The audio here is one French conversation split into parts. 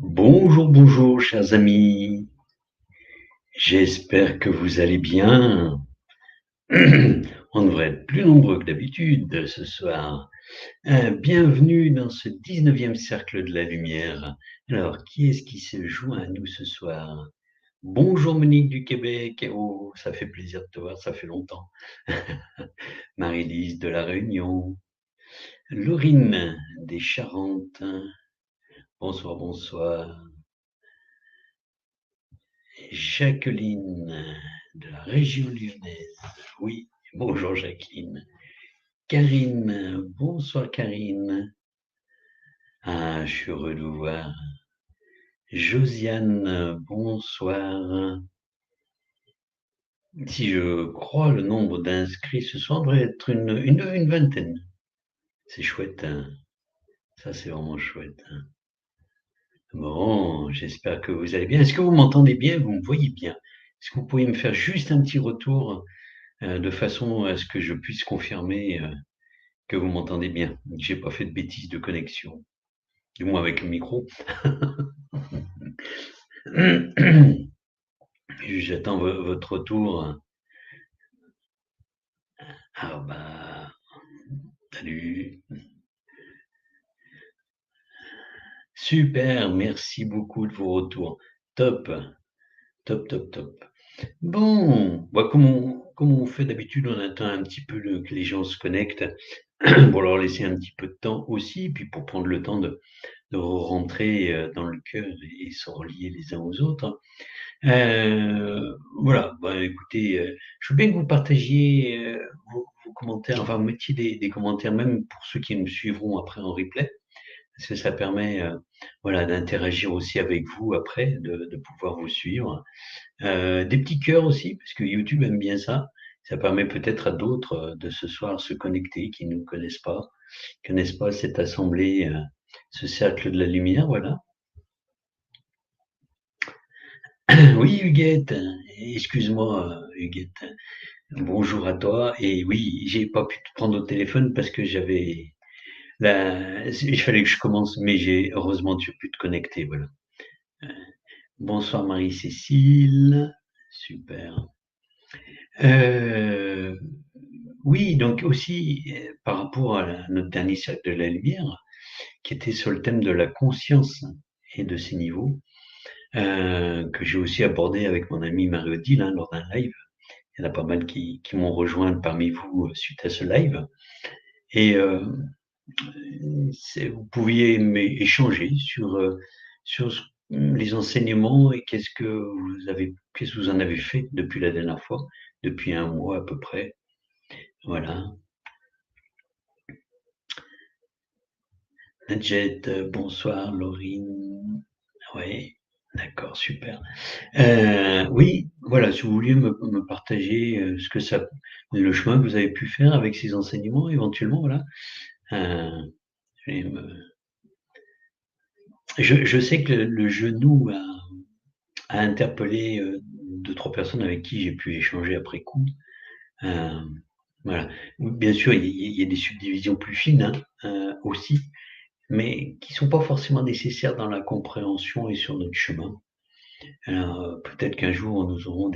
Bonjour, bonjour, chers amis. J'espère que vous allez bien. On devrait être plus nombreux que d'habitude ce soir. Bienvenue dans ce 19e cercle de la lumière. Alors, qui est-ce qui se joint à nous ce soir? Bonjour Monique du Québec. Oh, ça fait plaisir de te voir, ça fait longtemps. Marie-Lise de la Réunion. Laurine des Charentes. Bonsoir, bonsoir. Jacqueline de la région lyonnaise. Oui, bonjour Jacqueline. Karine, bonsoir Karine. Ah, je suis heureux de vous voir. Josiane, bonsoir. Si je crois, le nombre d'inscrits ce soir devrait être une vingtaine. C'est chouette, hein. Ça c'est vraiment chouette, hein. Bon, j'espère que vous allez bien. Est-ce que vous m'entendez bien? Vous me voyez bien? Est-ce que vous pourriez me faire juste un petit retour de façon à ce que je puisse confirmer que vous m'entendez bien, que j'ai pas fait de bêtises de connexion, du moins avec le micro. J'attends votre retour. Ah bah, salut. Super, merci beaucoup de vos retours. Top, top, top, top. Bon, bah comme on fait d'habitude, on attend un petit peu que les gens se connectent pour leur laisser un petit peu de temps aussi, puis pour prendre le temps de rentrer dans le cœur et se relier les uns aux autres. Voilà, bah, écoutez, je veux bien que vous partagiez vos commentaires, enfin, vous mettiez des commentaires, même pour ceux qui me suivront après en replay, parce que ça permet voilà, d'interagir aussi avec vous après, de pouvoir vous suivre. Des petits cœurs aussi, parce que YouTube aime bien ça. Ça permet peut-être à d'autres de ce soir se connecter, qui ne nous connaissent pas cette assemblée, ce cercle de la lumière, voilà. Oui, Huguette, excuse-moi, Huguette. Bonjour à toi. Et oui, j'ai pas pu te prendre au téléphone parce que il fallait que je commence, mais heureusement tu as pu te connecter, voilà. Bonsoir Marie-Cécile. Super. Euh, oui, donc aussi, par rapport à notre dernier cercle de la lumière, qui était sur le thème de la conscience et de ses niveaux, que j'ai aussi abordé avec mon ami Marie-Odile, hein, lors d'un live. Il y en a pas mal qui m'ont rejoint parmi vous suite à ce live. Et vous pouviez échanger sur les enseignements et qu'est-ce que vous en avez fait depuis la dernière fois, depuis un mois à peu près. Voilà. Nadjet, bonsoir, Laurine. Oui, d'accord, super. Oui, voilà, si vous vouliez me partager le chemin que vous avez pu faire avec ces enseignements, éventuellement, voilà. Euh, et je sais que le genou a interpellé deux, trois personnes avec qui j'ai pu échanger après coup. Euh, voilà. Bien sûr, il y a des subdivisions plus fines hein, aussi, mais qui sont pas forcément nécessaires dans la compréhension et sur notre chemin. Alors, peut-être qu'un jour, nous aurons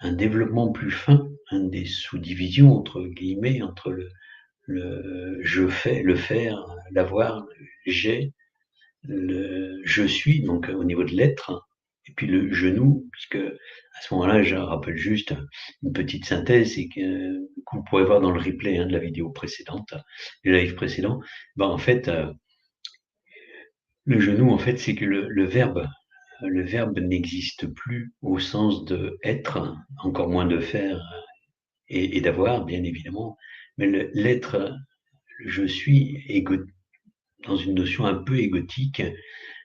un développement plus fin, hein, des sous-divisions, entre guillemets, entre le je fais, le faire, l'avoir, le j'ai, le je suis, donc au niveau de l'être, et puis le genou, puisque à ce moment-là, je rappelle juste une petite synthèse, c'est que vous pourrez voir dans le replay hein, de la vidéo précédente, du live précédent, ben, en fait, le genou, en fait, c'est que le verbe n'existe plus au sens de être, encore moins de faire et d'avoir, bien évidemment, mais l'être, je suis dans une notion un peu égotique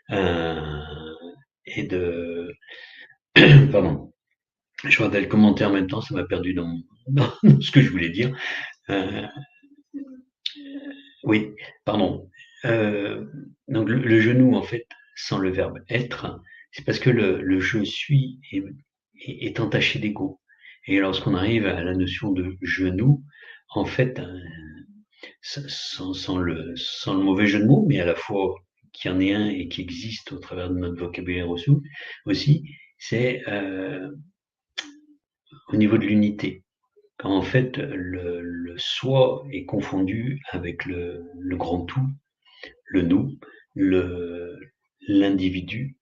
euh, et de pardon, je regardais le commentaire en même temps, ça m'a perdu dans ce que je voulais dire. Euh, oui, pardon. Euh, donc le genou, en fait, sans le verbe être, c'est parce que le je suis est entaché d'ego. Et lorsqu'on arrive à la notion de genou, en fait, sans le mauvais jeu de mots, mais à la fois qu'il y en ait un et qui existe au travers de notre vocabulaire aussi, c'est au niveau de l'unité. Quand en fait le soi est confondu avec le grand tout, le nous, l'individu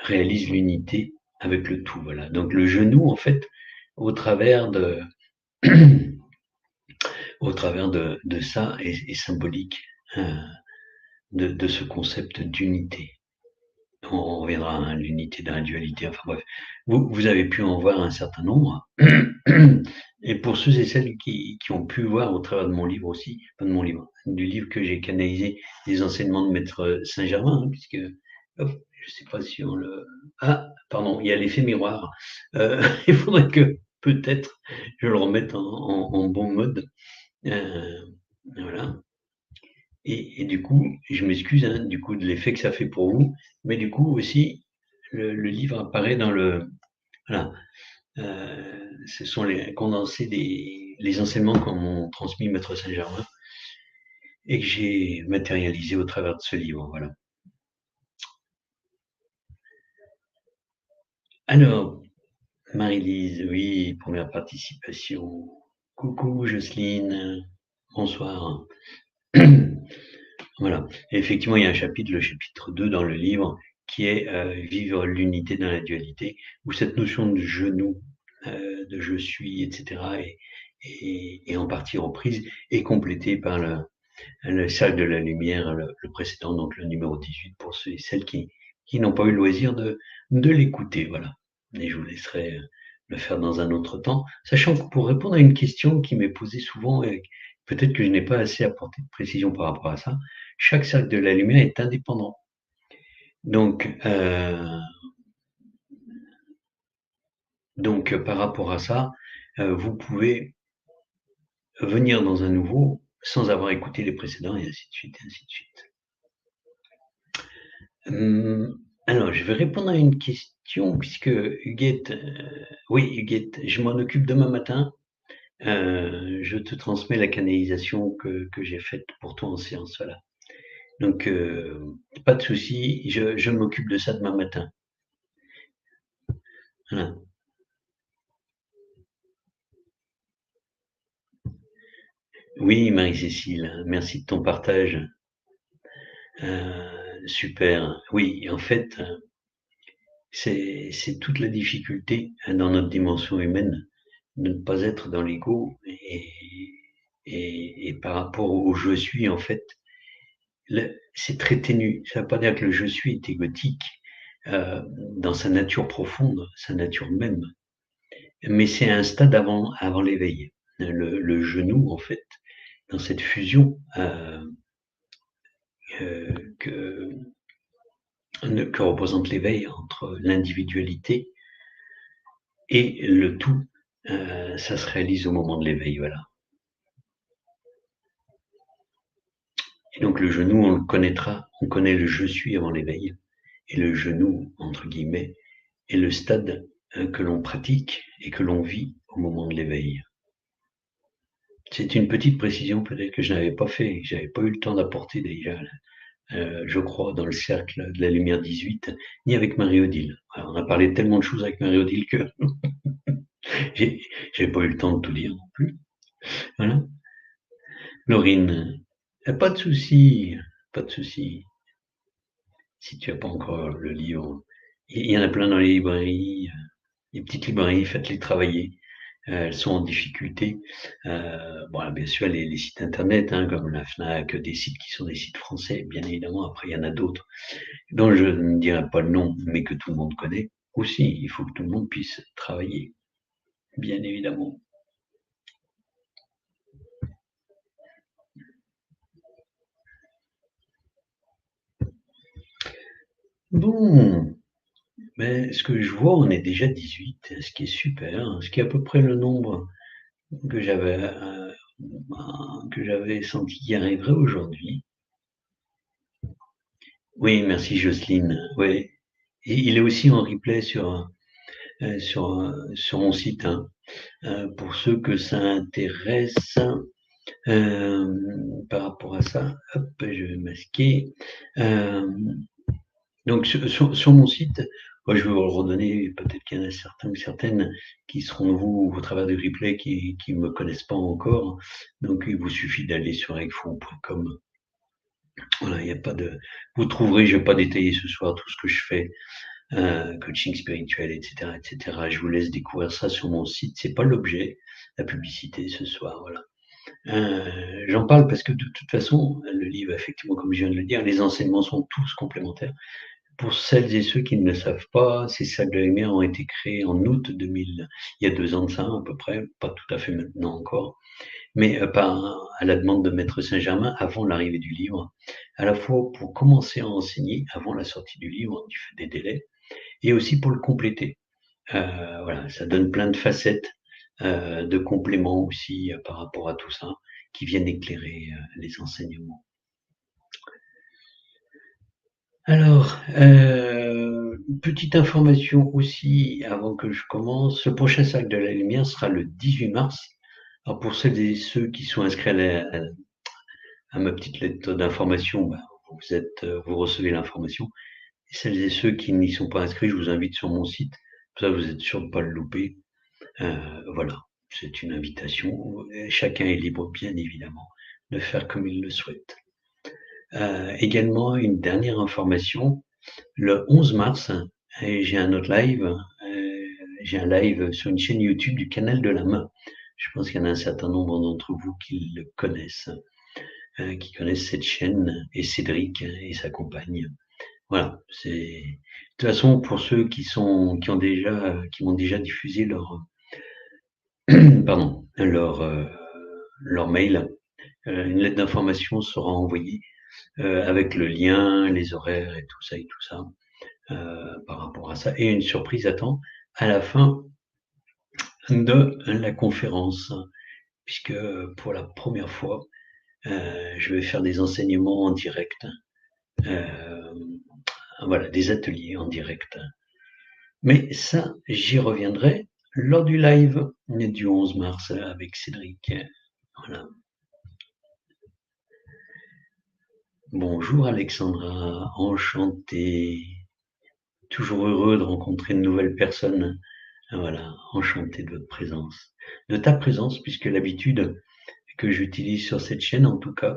réalise l'unité avec le tout. Voilà. Donc le genou, en fait, au travers de, de ça, est symbolique de ce concept d'unité. On reviendra à l'unité dans la dualité. Enfin bref, vous avez pu en voir un certain nombre. Et pour ceux et celles qui ont pu voir au travers de mon livre aussi, pas de mon livre, du livre que j'ai canalisé, les enseignements de Maître Saint-Germain, hein, puisque, hop, je sais pas si on le... Ah, pardon, il y a l'effet miroir. Il faudrait que peut-être je le remette en bon mode. Voilà. Et du coup, je m'excuse hein, du coup de l'effet que ça fait pour vous, mais du coup aussi, le livre apparaît dans le... Voilà. Ce sont les condensés les enseignements qu'on m'a transmis Maître Saint-Germain et que j'ai matérialisé au travers de ce livre. Voilà. Alors, Marie-Lise, oui, première participation. Coucou Jocelyne, bonsoir. Voilà. Et effectivement, il y a un chapitre, le chapitre 2 dans le livre, qui est vivre l'unité dans la dualité, où cette notion de genou, de je suis, etc., est en partie reprise et complétée par le cercle de la lumière, le précédent, donc le numéro 18, pour ceux et celles qui n'ont pas eu le loisir de l'écouter. Voilà. Et je vous laisserai le faire dans un autre temps, sachant que pour répondre à une question qui m'est posée souvent, et peut-être que je n'ai pas assez apporté de précision par rapport à ça, chaque cercle de la lumière est indépendant. Donc, par rapport à ça, vous pouvez venir dans un nouveau sans avoir écouté les précédents, et ainsi de suite, et ainsi de suite. Alors, je vais répondre à une question, puisque Huguette, oui, Huguette, je m'en occupe demain matin. Je te transmets la canalisation que j'ai faite pour toi en séance, voilà. Donc, pas de souci, je m'occupe de ça demain matin. Voilà. Oui, Marie-Cécile, merci de ton partage. Super. Oui, en fait, c'est toute la difficulté hein, dans notre dimension humaine de ne pas être dans l'ego et par rapport au je suis, en fait, c'est très ténu. Ça ne veut pas dire que le je suis est égotique dans sa nature profonde, sa nature même, mais c'est un stade avant l'éveil. Le genou, en fait, dans cette fusion que représente l'éveil entre l'individualité et le tout, ça se réalise au moment de l'éveil, voilà. Et donc le genou, on le connaîtra, on connaît le je suis avant l'éveil, et le genou, entre guillemets, est le stade que l'on pratique et que l'on vit au moment de l'éveil. C'est une petite précision peut-être que je n'avais pas fait, que j'avais pas eu le temps d'apporter déjà, je crois, dans le cercle de la lumière 18, ni avec Marie-Odile. On a parlé de tellement de choses avec Marie-Odile que j'ai pas eu le temps de tout dire non plus. Voilà. Laurine, pas de souci, pas de souci. Si tu n'as pas encore le livre, il y en a plein dans les librairies, les petites librairies, faites-les travailler. Elles sont en difficulté. Bon, bien sûr, les sites internet, hein, comme la FNAC, des sites qui sont des sites français, bien évidemment. Après, il y en a d'autres dont je ne dirai pas le nom, mais que tout le monde connaît. Aussi, il faut que tout le monde puisse travailler, bien évidemment. Bon, mais ce que je vois, on est déjà 18, ce qui est super, hein, ce qui est à peu près le nombre que j'avais senti qui arriverait aujourd'hui. Oui, merci Jocelyne. Oui, et il est aussi en replay sur mon site. Hein. Pour ceux que ça intéresse, Par rapport à ça, hop, je vais masquer. Donc sur mon site, moi je vais vous le redonner, peut-être qu'il y en a certains ou certaines qui seront nouveaux au travers du replay qui ne me connaissent pas encore. Donc il vous suffit d'aller sur egfond.com. Voilà, il n'y a pas de. Vous trouverez, je ne vais pas détailler ce soir tout ce que je fais, coaching spirituel, etc., etc. Je vous laisse découvrir ça sur mon site. C'est pas l'objet, la publicité ce soir, voilà. J'en parle parce que de toute façon, le livre, effectivement, comme je viens de le dire, les enseignements sont tous complémentaires. Pour celles et ceux qui ne le savent pas, ces salles de lumière ont été créées en août 2000, il y a 2 ans de ça à peu près, pas tout à fait maintenant encore, mais à la demande de Maître Saint-Germain avant l'arrivée du livre, à la fois pour commencer à enseigner avant la sortie du livre, du fait des délais, et aussi pour le compléter. Voilà, ça donne plein de facettes, de compléments aussi par rapport à tout ça, qui viennent éclairer les enseignements. Alors, petite information aussi avant que je commence, le prochain Cercle de la Lumière sera le 18 mars. Alors pour celles et ceux qui sont inscrits à ma petite lettre d'information, bah, vous recevez l'information. Et celles et ceux qui n'y sont pas inscrits, je vous invite sur mon site, comme ça vous êtes sûr de ne pas le louper. Voilà, c'est une invitation. Chacun est libre, bien évidemment, de faire comme il le souhaite. Également, une dernière information, le 11 mars, j'ai un autre live, j'ai un live sur une chaîne YouTube du Canal de l'âme. Je pense qu'il y en a un certain nombre d'entre vous qui le connaissent, qui connaissent cette chaîne, et Cédric et sa compagne. Voilà, c'est de toute façon pour ceux qui m'ont déjà diffusé pardon, leur mail, une lettre d'information sera envoyée avec le lien, les horaires et tout ça. Par rapport à ça. Et une surprise attend à la fin de la conférence, puisque pour la première fois, je vais faire des enseignements en direct, voilà, des ateliers en direct. Mais ça, j'y reviendrai lors du live du 11 mars avec Cédric. Voilà. Bonjour Alexandra, enchanté. Toujours heureux de rencontrer de nouvelles personnes. Voilà, enchanté de votre présence, de ta présence, puisque l'habitude que j'utilise sur cette chaîne, en tout cas,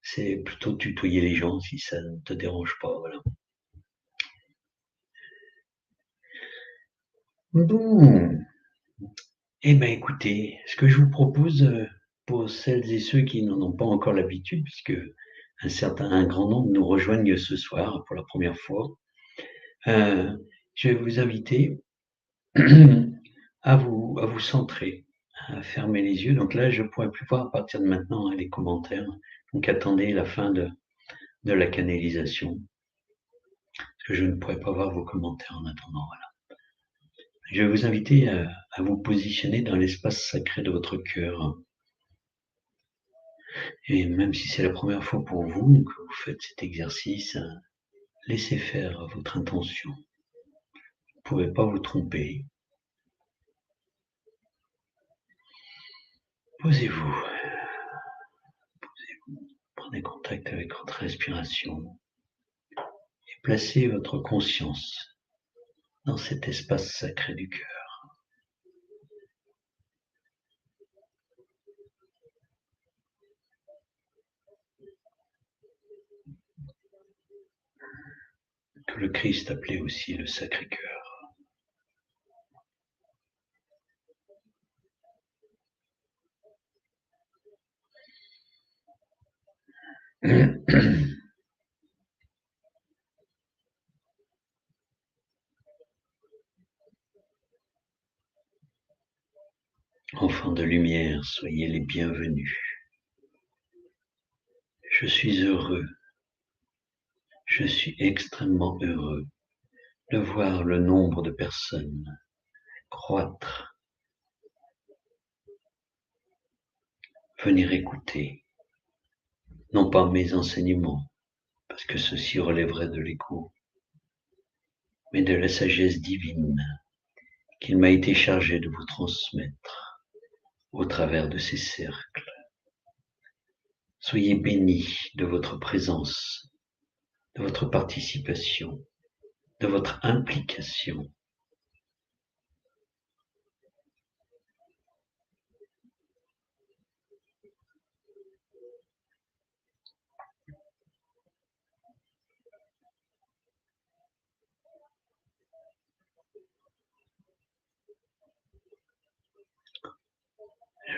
c'est plutôt de tutoyer les gens si ça ne te dérange pas. Voilà. Bon, eh bien écoutez, ce que je vous propose pour celles et ceux qui n'en ont pas encore l'habitude, puisque un grand nombre nous rejoignent ce soir pour la première fois, je vais vous inviter à vous centrer, à fermer les yeux. Donc là, je ne pourrai plus voir à partir de maintenant les commentaires. Donc attendez la fin de la canalisation, parce que je ne pourrai pas voir vos commentaires en attendant. Voilà. Je vais vous inviter à vous positionner dans l'espace sacré de votre cœur. Et même si c'est la première fois pour vous que vous faites cet exercice, laissez faire votre intention. Vous ne pouvez pas vous tromper. Posez-vous. Prenez contact avec votre respiration et placez votre conscience dans cet espace sacré du cœur. Que le Christ appelait aussi le Sacré-Cœur. Enfants de lumière, soyez les bienvenus. Je suis heureux, je suis extrêmement heureux de voir le nombre de personnes croître, venir écouter, non pas mes enseignements, parce que ceci relèverait de l'écho, mais de la sagesse divine qu'il m'a été chargé de vous transmettre au travers de ces cercles. Soyez bénis de votre présence, de votre participation, de votre implication.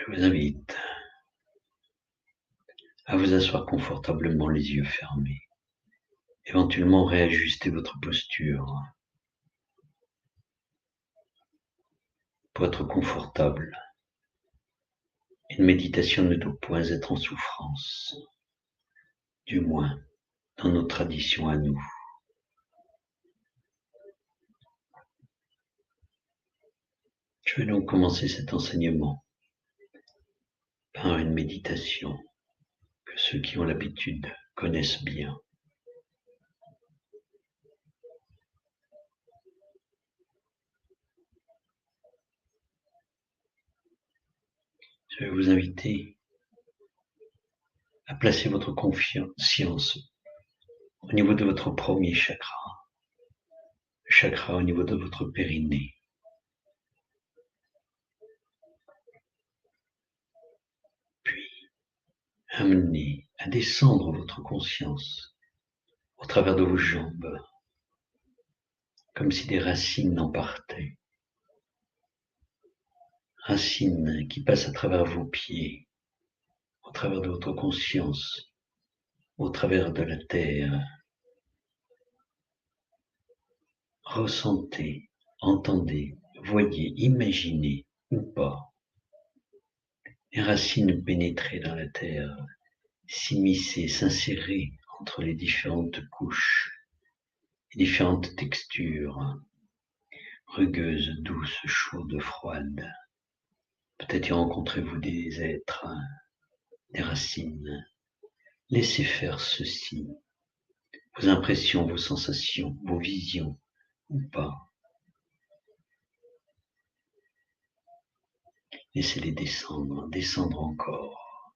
Je vous invite à vous asseoir confortablement les yeux fermés. Éventuellement réajuster votre posture pour être confortable. Une méditation ne doit point être en souffrance, du moins dans nos traditions à nous. Je vais donc commencer cet enseignement par une méditation que ceux qui ont l'habitude connaissent bien. Je vais vous inviter à placer votre conscience au niveau de votre premier chakra, le chakra au niveau de votre périnée. Puis, amenez à descendre votre conscience au travers de vos jambes, comme si des racines en partaient. Racines qui passent à travers vos pieds, au travers de votre conscience, au travers de la terre. Ressentez, entendez, voyez, imaginez ou pas les racines pénétrer dans la terre, s'immiscer, s'insérer entre les différentes couches, les différentes textures, rugueuses, douces, chaudes, froides. Peut-être y rencontrez-vous des êtres, des racines. Laissez faire ceci, vos impressions, vos sensations, vos visions, ou pas. Laissez-les descendre, descendre encore,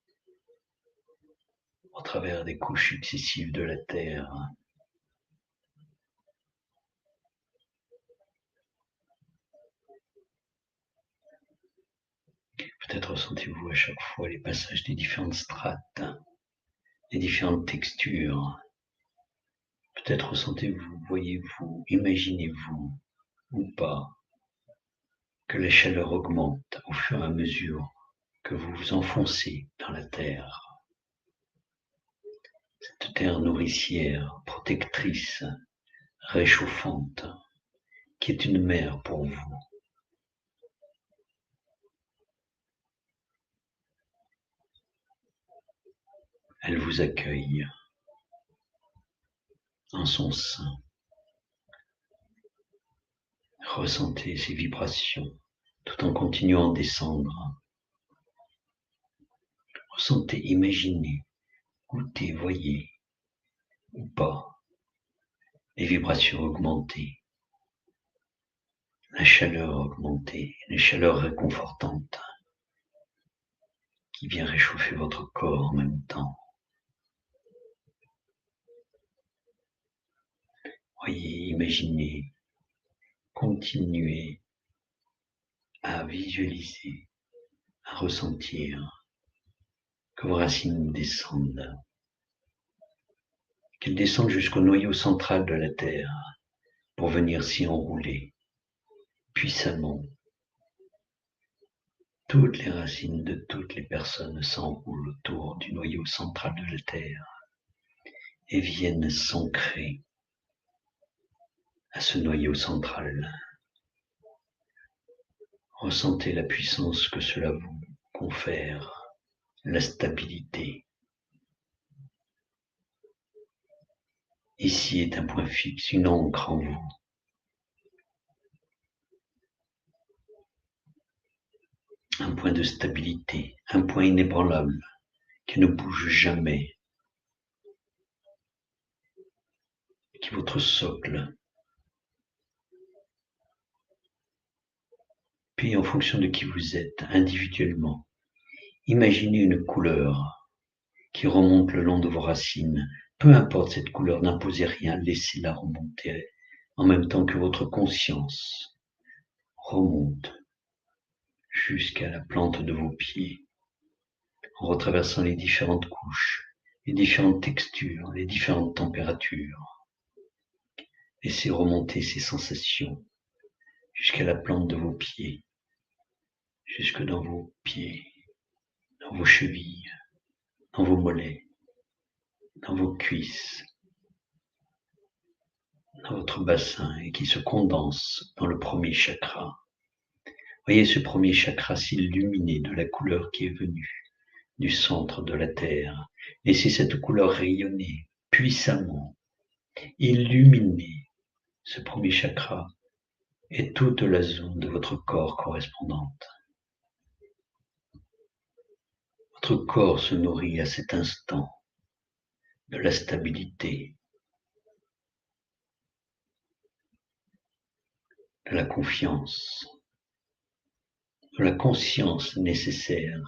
au travers des couches successives de la terre. Peut-être ressentez-vous à chaque fois les passages des différentes strates, les différentes textures. Peut-être ressentez-vous, voyez-vous, imaginez-vous, ou pas, que la chaleur augmente au fur et à mesure que vous vous enfoncez dans la terre. Cette terre nourricière, protectrice, réchauffante, qui est une mère pour vous. Elle vous accueille en son sein. Ressentez ces vibrations tout en continuant à descendre. Ressentez, imaginez, goûtez, voyez, ou pas, les vibrations augmentées, la chaleur augmentée, une chaleur réconfortante qui vient réchauffer votre corps en même temps. Voyez, imaginez, continuez à visualiser, à ressentir que vos racines descendent, qu'elles descendent jusqu'au noyau central de la Terre pour venir s'y enrouler puissamment. Toutes les racines de toutes les personnes s'enroulent autour du noyau central de la Terre et viennent s'ancrer à ce noyau central. Ressentez la puissance que cela vous confère, la stabilité. Ici est un point fixe, une ancre en vous. Un point de stabilité, un point inébranlable qui ne bouge jamais, qui est votre socle. Puis en fonction de qui vous êtes individuellement, imaginez une couleur qui remonte le long de vos racines. Peu importe cette couleur, n'imposez rien, laissez-la remonter en même temps que votre conscience remonte jusqu'à la plante de vos pieds, en retraversant les différentes couches, les différentes textures, les différentes températures. Laissez remonter ces sensations jusqu'à la plante de vos pieds, jusque dans vos pieds, dans vos chevilles, dans vos mollets, dans vos cuisses, dans votre bassin et qui se condense dans le premier chakra. Voyez ce premier chakra s'illuminer de la couleur qui est venue du centre de la Terre. Laissez cette couleur rayonner puissamment, illuminer ce premier chakra et toute la zone de votre corps correspondante. Votre corps se nourrit à cet instant de la stabilité, de la confiance, de la conscience nécessaire.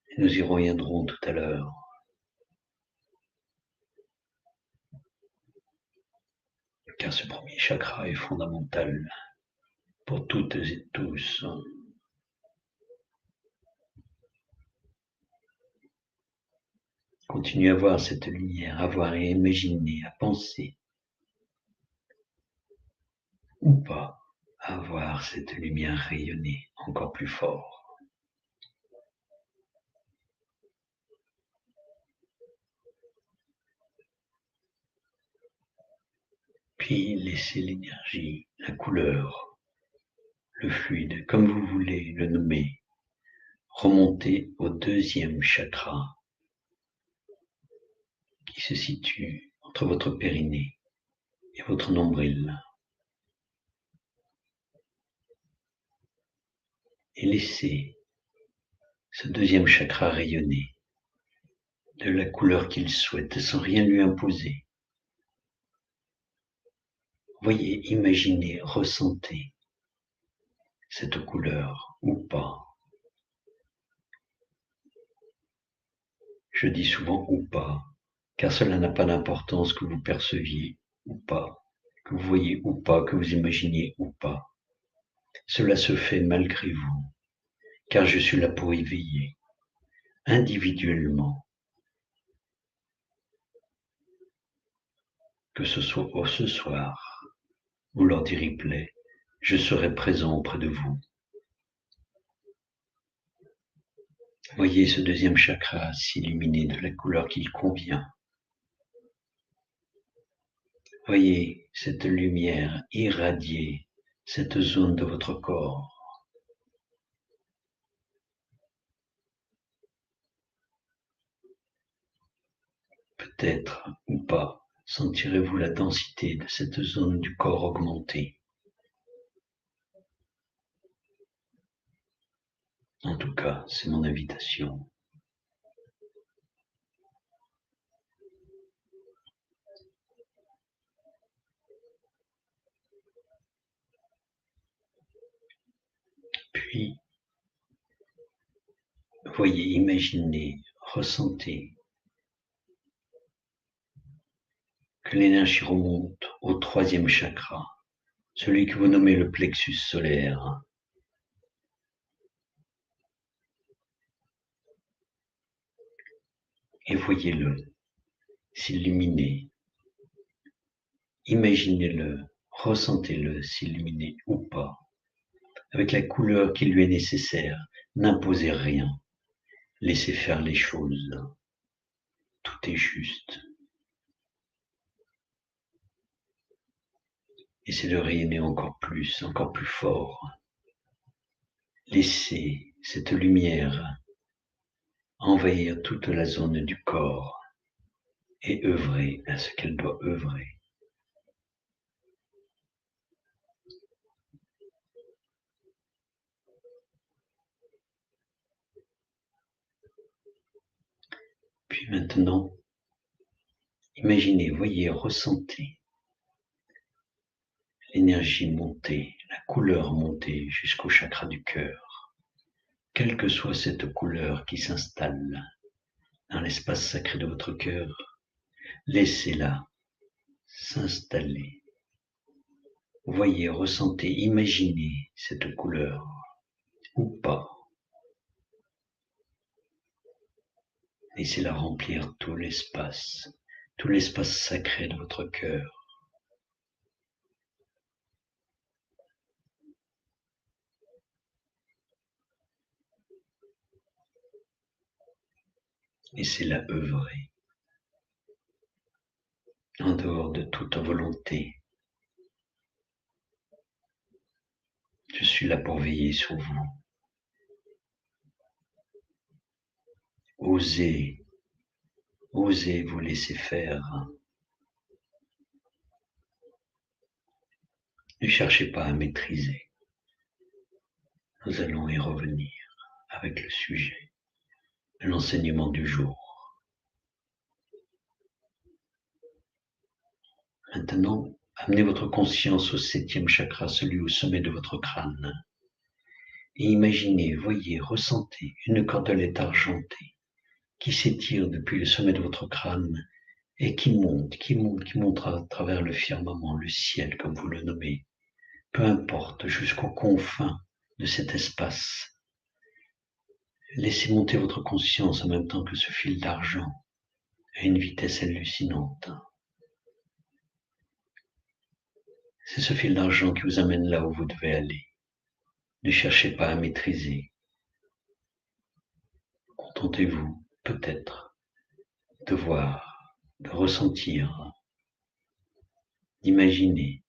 Et nous y reviendrons tout à l'heure. Car ce premier chakra est fondamental pour toutes et tous. Continuez à voir cette lumière, à voir et imaginer, à penser, ou pas, à voir cette lumière rayonner encore plus fort. Puis laissez l'énergie, la couleur, le fluide, comme vous voulez le nommer, remonter au deuxième chakra qui se situe entre votre périnée et votre nombril. Et laissez ce deuxième chakra rayonner de la couleur qu'il souhaite sans rien lui imposer. Voyez, imaginez, ressentez cette couleur ou pas. Je dis souvent ou pas, car cela n'a pas d'importance que vous perceviez ou pas, que vous voyez ou pas, que vous imaginiez ou pas. Cela se fait malgré vous, car je suis là pour y veiller, individuellement. Que ce soit ce soir ou lors du replay, je serai présent auprès de vous. Voyez ce deuxième chakra s'illuminer de la couleur qui convient. Voyez cette lumière irradier cette zone de votre corps. Peut-être ou pas sentirez-vous la densité de cette zone du corps augmenter. En tout cas, c'est mon invitation. Puis, voyez, imaginez, ressentez que l'énergie remonte au troisième chakra, celui que vous nommez le plexus solaire. Et voyez-le s'illuminer. Imaginez-le, ressentez-le s'illuminer ou pas, avec la couleur qui lui est nécessaire. N'imposez rien, laissez faire les choses. Tout est juste. Laissez de rayonner encore plus fort. Laissez cette lumière envahir toute la zone du corps et œuvrer à ce qu'elle doit œuvrer. Puis maintenant, imaginez, voyez, ressentez l'énergie monter, la couleur monter jusqu'au chakra du cœur. Quelle que soit cette couleur qui s'installe, dans l'espace sacré de votre cœur. Laissez-la s'installer. Voyez, ressentez, imaginez cette couleur, ou pas. Laissez-la remplir tout l'espace sacré de votre cœur. Laissez-la œuvrer, en dehors de toute volonté. Je suis là pour veiller sur vous. Osez vous laisser faire. Ne cherchez pas à maîtriser. Nous allons y revenir avec le sujet de l'enseignement du jour. Maintenant, amenez votre conscience au 7e chakra, celui au sommet de votre crâne. Et imaginez, voyez, ressentez une cordelette argentée qui s'étire depuis le sommet de votre crâne et qui monte à travers le firmament, le ciel comme vous le nommez, peu importe, jusqu'aux confins de cet espace. Laissez monter votre conscience en même temps que ce fil d'argent à une vitesse hallucinante. C'est ce fil d'argent qui vous amène là où vous devez aller. Ne cherchez pas à maîtriser. Contentez-vous, peut-être, de voir, de ressentir, d'imaginer,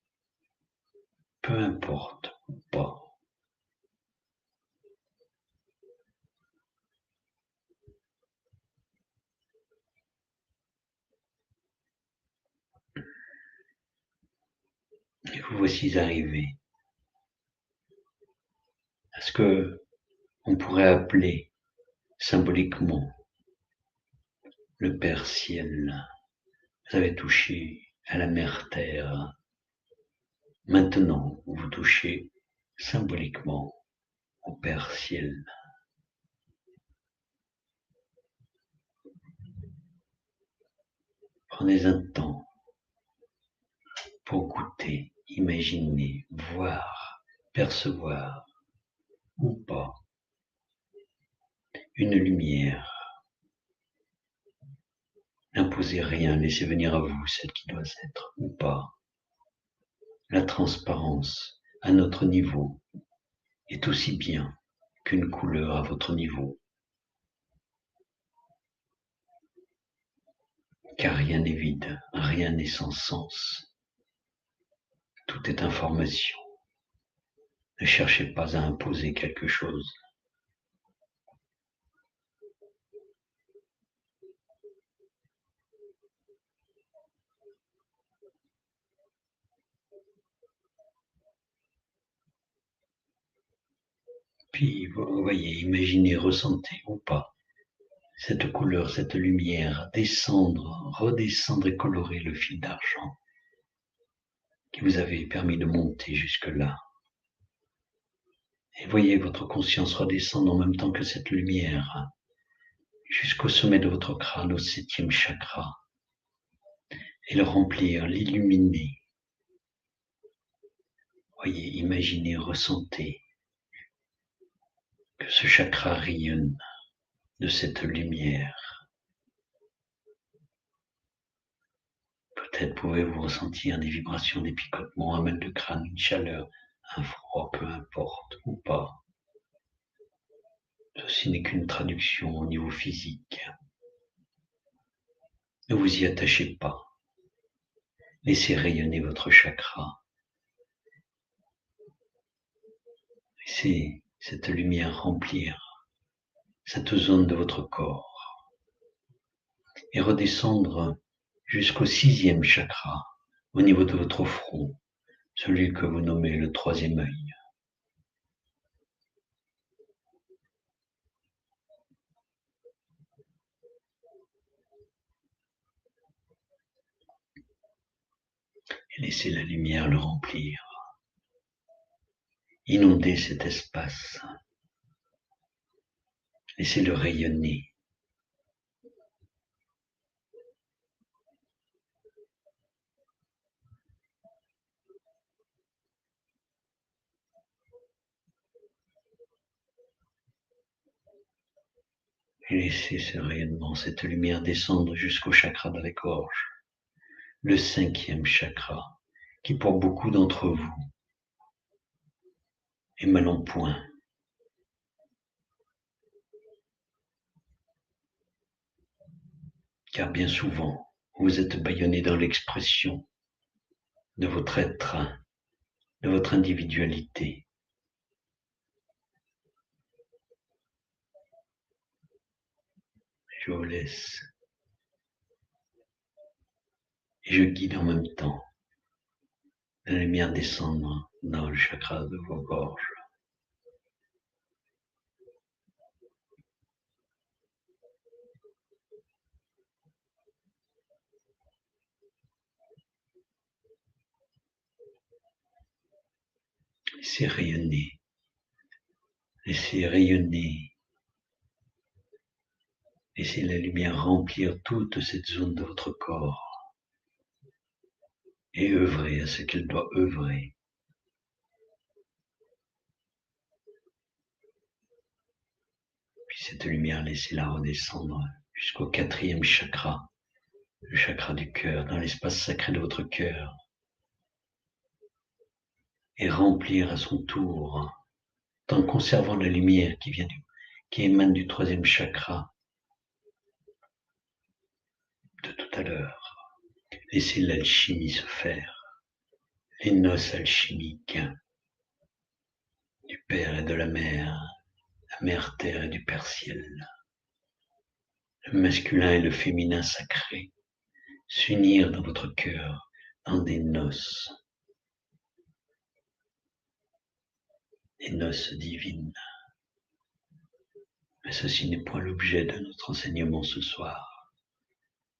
peu importe ou pas. Et vous voici arrivé à ce que on pourrait appeler symboliquement le Père Ciel. Vous avez touché à la Mère Terre. Maintenant, vous touchez symboliquement au Père Ciel. Prenez un temps pour goûter, imaginer, voir, percevoir ou pas une lumière. N'imposez rien, laissez venir à vous celle qui doit être ou pas. La transparence à notre niveau est aussi bien qu'une couleur à votre niveau. Car rien n'est vide, rien n'est sans sens. Tout est information. Ne cherchez pas à imposer quelque chose. Puis, vous voyez, imaginez, ressentez ou pas cette couleur, cette lumière, descendre, redescendre et colorer le fil d'argent qui vous avait permis de monter jusque-là. Et voyez votre conscience redescendre en même temps que cette lumière jusqu'au sommet de votre crâne, au 7e chakra, et le remplir, l'illuminer. Voyez, imaginez, ressentez que ce chakra rayonne de cette lumière. Peut-être pouvez-vous ressentir des vibrations, des picotements, un mal de crâne, une chaleur, un froid, peu importe, ou pas. Ceci n'est qu'une traduction au niveau physique. Ne vous y attachez pas. Laissez rayonner votre chakra. Laissez cette lumière remplir cette zone de votre corps et redescendre jusqu'au 6e chakra, au niveau de votre front, celui que vous nommez le 3e œil. Et laissez la lumière le remplir. Inondez cet espace. Laissez-le rayonner. Et laissez ce rayonnement, cette lumière descendre jusqu'au chakra de la gorge, le 5e chakra, qui pour beaucoup d'entre vous est mal en point. Car bien souvent, vous êtes bâillonné dans l'expression de votre être, de votre individualité. Je vous laisse et je guide en même temps la lumière descendre dans le chakra de vos gorges. Laissez rayonner, laissez rayonner, laissez la lumière remplir toute cette zone de votre corps et œuvrer à ce qu'elle doit œuvrer. Puis cette lumière, laissez-la redescendre jusqu'au 4e chakra, le chakra du cœur, dans l'espace sacré de votre cœur, et remplir à son tour, en conservant la lumière qui émane du 3e chakra de tout à l'heure. Laissez l'alchimie se faire, les noces alchimiques du Père et de la Mère Terre et du Père Ciel, le masculin et le féminin sacré, s'unir dans votre cœur dans des noces divines. Mais ceci n'est point l'objet de notre enseignement ce soir.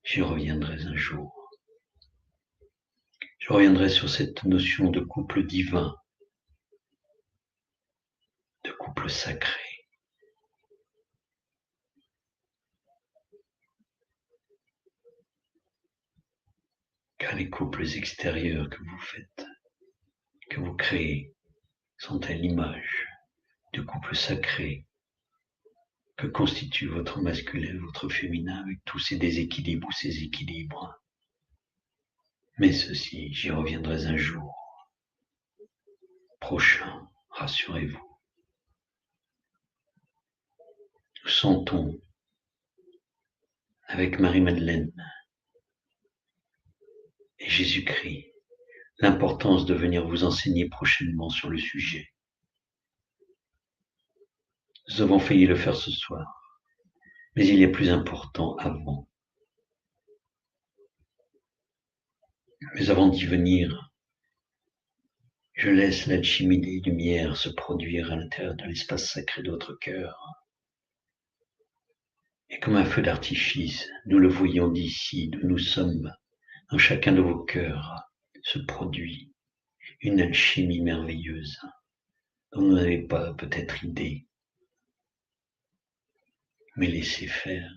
J'y reviendrai un jour. Je reviendrai sur cette notion de couple divin, de couple sacré. Car les couples extérieurs que vous faites, que vous créez, sont à l'image du couple sacré que constitue votre masculin et votre féminin avec tous ces déséquilibres ou ces équilibres. Mais ceci, j'y reviendrai un jour prochain, rassurez-vous. Nous sentons, avec Marie-Madeleine et Jésus-Christ, l'importance de venir vous enseigner prochainement sur le sujet. Nous avons failli le faire ce soir, mais il y a plus important avant. Mais avant d'y venir, je laisse l'alchimie des lumières se produire à l'intérieur de l'espace sacré de votre cœur. Et comme un feu d'artifice, nous le voyons d'ici, d'où nous sommes, dans chacun de vos cœurs, se produit une alchimie merveilleuse dont vous n'avez pas peut-être idée. Mais laissez faire.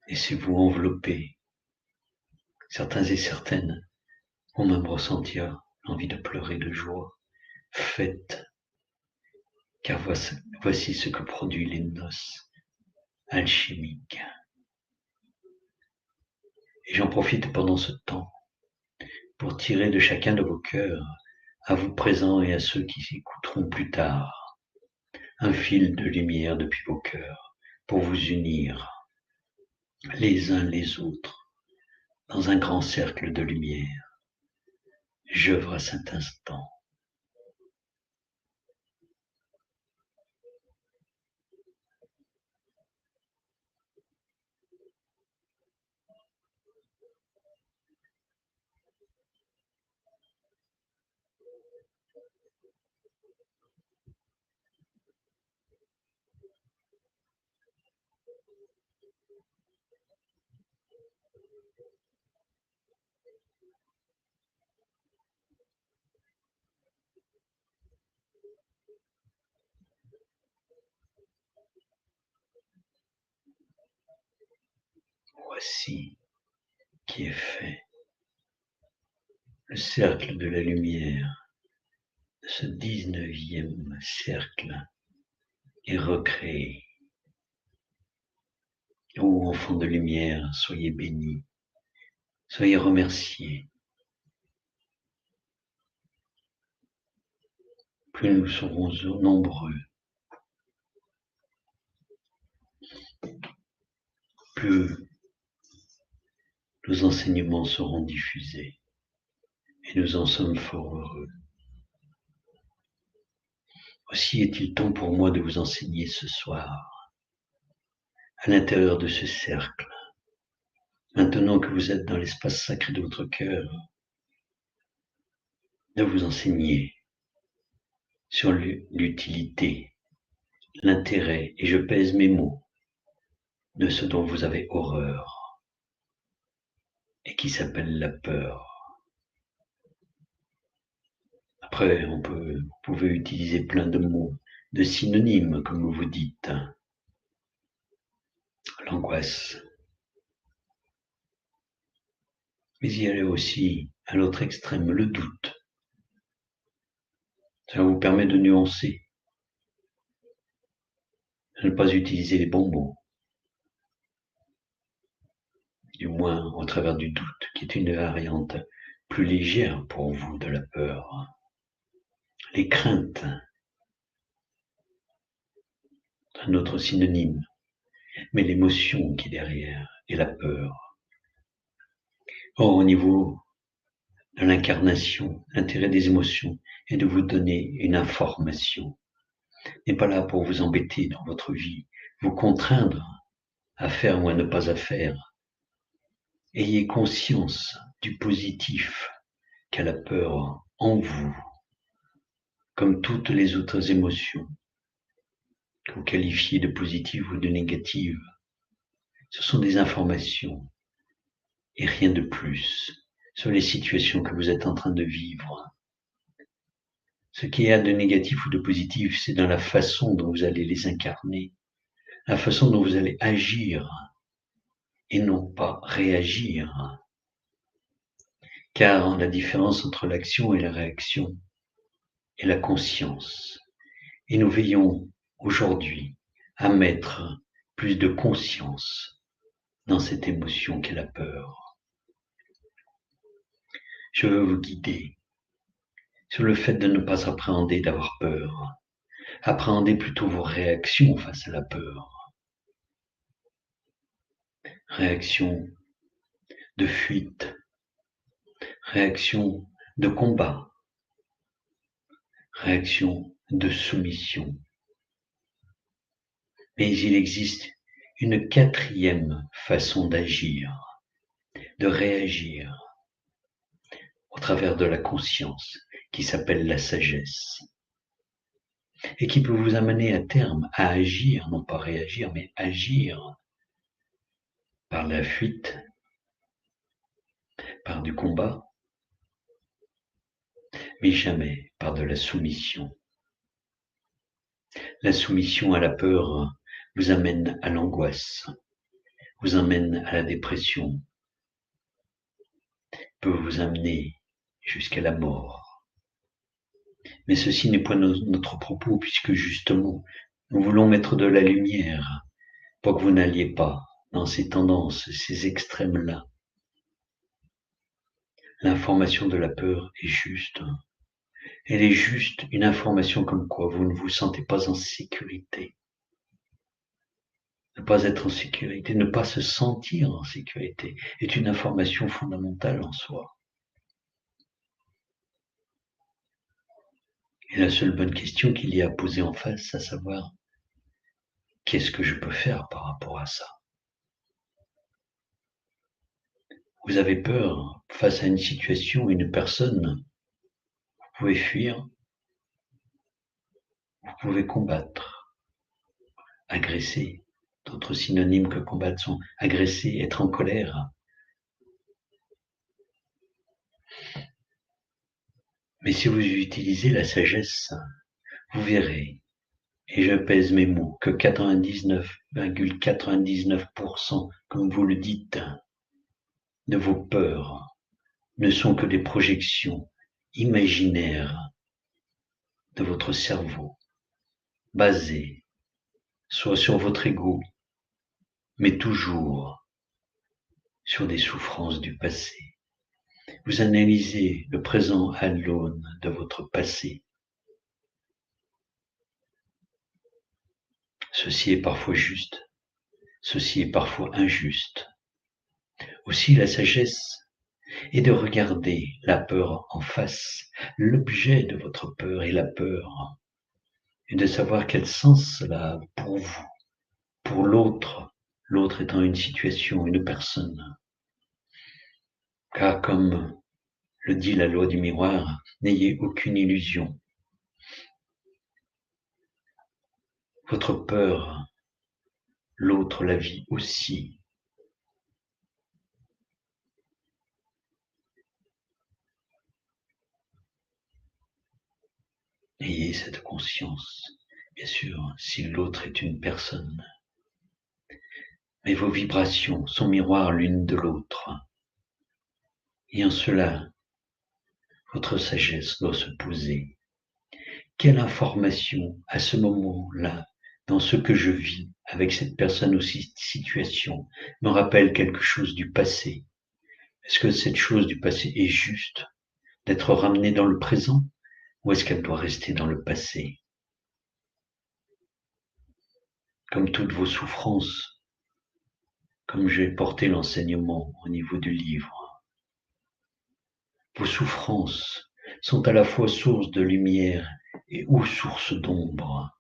Laissez-vous envelopper. Certains et certaines vont même ressentir l'envie de pleurer de joie. Faites, car voici ce que produit les noces alchimiques. Et j'en profite pendant ce temps pour tirer de chacun de vos cœurs, à vous présents et à ceux qui s'écouteront plus tard, un fil de lumière depuis vos cœurs pour vous unir les uns les autres dans un grand cercle de lumière. J'œuvre à cet instant. Voici qui est fait. Le cercle de la lumière, ce 19e cercle et recréer. Ô enfants de lumière, soyez bénis, soyez remerciés. Plus nous serons nombreux, plus nos enseignements seront diffusés, et nous en sommes fort heureux. Aussi est-il temps pour moi de vous enseigner ce soir, à l'intérieur de ce cercle, maintenant que vous êtes dans l'espace sacré de votre cœur, de vous enseigner sur l'utilité, l'intérêt, et je pèse mes mots, de ce dont vous avez horreur, et qui s'appelle la peur. Après, vous pouvez utiliser plein de mots, de synonymes, comme vous dites. L'angoisse. Mais il y a aussi, à l'autre extrême, le doute. Ça vous permet de nuancer, de ne pas utiliser les bons mots, du moins au travers du doute, qui est une variante plus légère pour vous de la peur. Les craintes, un autre synonyme, mais l'émotion qui est derrière, et la peur. Or, au niveau de l'incarnation, l'intérêt des émotions est de vous donner une information. N'est pas là pour vous embêter dans votre vie, vous contraindre à faire ou à ne pas à faire. Ayez conscience du positif qu'a la peur en vous, comme toutes les autres émotions que vous qualifiez de positives ou de négatives. Ce sont des informations et rien de plus sur les situations que vous êtes en train de vivre. Ce qu'il y a de négatif ou de positif, c'est dans la façon dont vous allez les incarner, la façon dont vous allez agir et non pas réagir. Car la différence entre l'action et la réaction est la conscience. Et nous veillons aujourd'hui à mettre plus de conscience dans cette émotion qu'est la peur. Je veux vous guider sur le fait de ne pas appréhender d'avoir peur. Appréhendez plutôt vos réactions face à la peur. Réaction de fuite, réaction de combat, réaction de soumission. Mais il existe une quatrième façon d'agir, de réagir, au travers de la conscience, qui s'appelle la sagesse, et qui peut vous amener à terme à agir, non pas réagir, mais agir par la fuite, par du combat, mais jamais par de la soumission. La soumission à la peur vous amène à l'angoisse, vous amène à la dépression, peut vous amener jusqu'à la mort. Mais ceci n'est point notre propos, puisque justement, nous voulons mettre de la lumière pour que vous n'alliez pas dans ces tendances, ces extrêmes-là. L'information de la peur est juste. Elle est juste une information comme quoi vous ne vous sentez pas en sécurité. Ne pas être en sécurité, ne pas se sentir en sécurité est une information fondamentale en soi. Et la seule bonne question qu'il y a à poser en face, à savoir, qu'est-ce que je peux faire par rapport à ça? Vous avez peur face à une situation, une personne, vous pouvez fuir, vous pouvez combattre, agresser. D'autres synonymes que combattre sont agresser, être en colère. Mais si vous utilisez la sagesse, vous verrez, et je pèse mes mots, que 99,99%, comme vous le dites, de vos peurs ne sont que des projections imaginaires de votre cerveau, basées soit sur votre ego, mais toujours sur des souffrances du passé. Vous analysez le présent à l'aune de votre passé. Ceci est parfois juste, ceci est parfois injuste. Aussi la sagesse est de regarder la peur en face, l'objet de votre peur est la peur, et de savoir quel sens cela a pour vous, pour l'autre, l'autre étant une situation, une personne. Car comme le dit la loi du miroir, n'ayez aucune illusion. Votre peur, l'autre la vit aussi. Ayez cette conscience, bien sûr, si l'autre est une personne. Mais vos vibrations sont miroirs l'une de l'autre. Et en cela, votre sagesse doit se poser. Quelle information, à ce moment-là, dans ce que je vis avec cette personne ou cette situation, me rappelle quelque chose du passé? Est-ce que cette chose du passé est juste d'être ramenée dans le présent ou est-ce qu'elle doit rester dans le passé? Comme toutes vos souffrances, comme j'ai porté l'enseignement au niveau du livre, vos souffrances sont à la fois source de lumière et ou source d'ombre.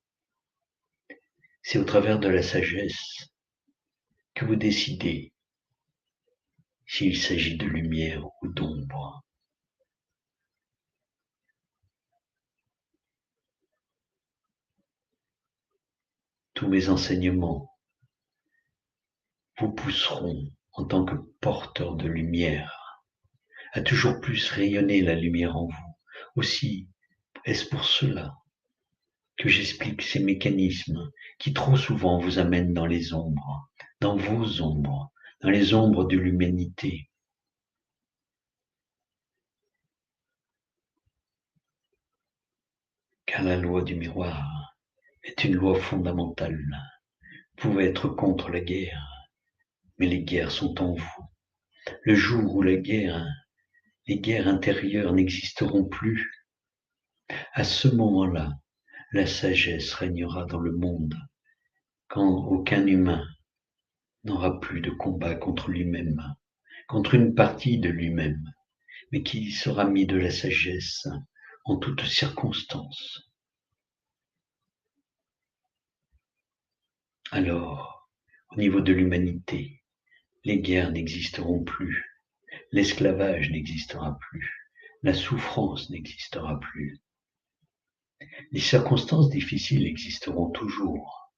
C'est au travers de la sagesse que vous décidez s'il s'agit de lumière ou d'ombre. Tous mes enseignements vous pousseront en tant que porteur de lumière à toujours plus rayonner la lumière en vous. Aussi, est-ce pour cela que j'explique ces mécanismes qui trop souvent vous amènent dans les ombres, dans vos ombres, dans les ombres de l'humanité. Car la loi du miroir est une loi fondamentale. Vous pouvez être contre la guerre, mais les guerres sont en vous. Le jour où les guerres intérieures n'existeront plus, à ce moment-là, la sagesse régnera dans le monde, quand aucun humain n'aura plus de combat contre lui-même, contre une partie de lui-même, mais qui sera mis de la sagesse en toutes circonstances. Alors, au niveau de l'humanité, les guerres n'existeront plus, l'esclavage n'existera plus, la souffrance n'existera plus. Les circonstances difficiles existeront toujours,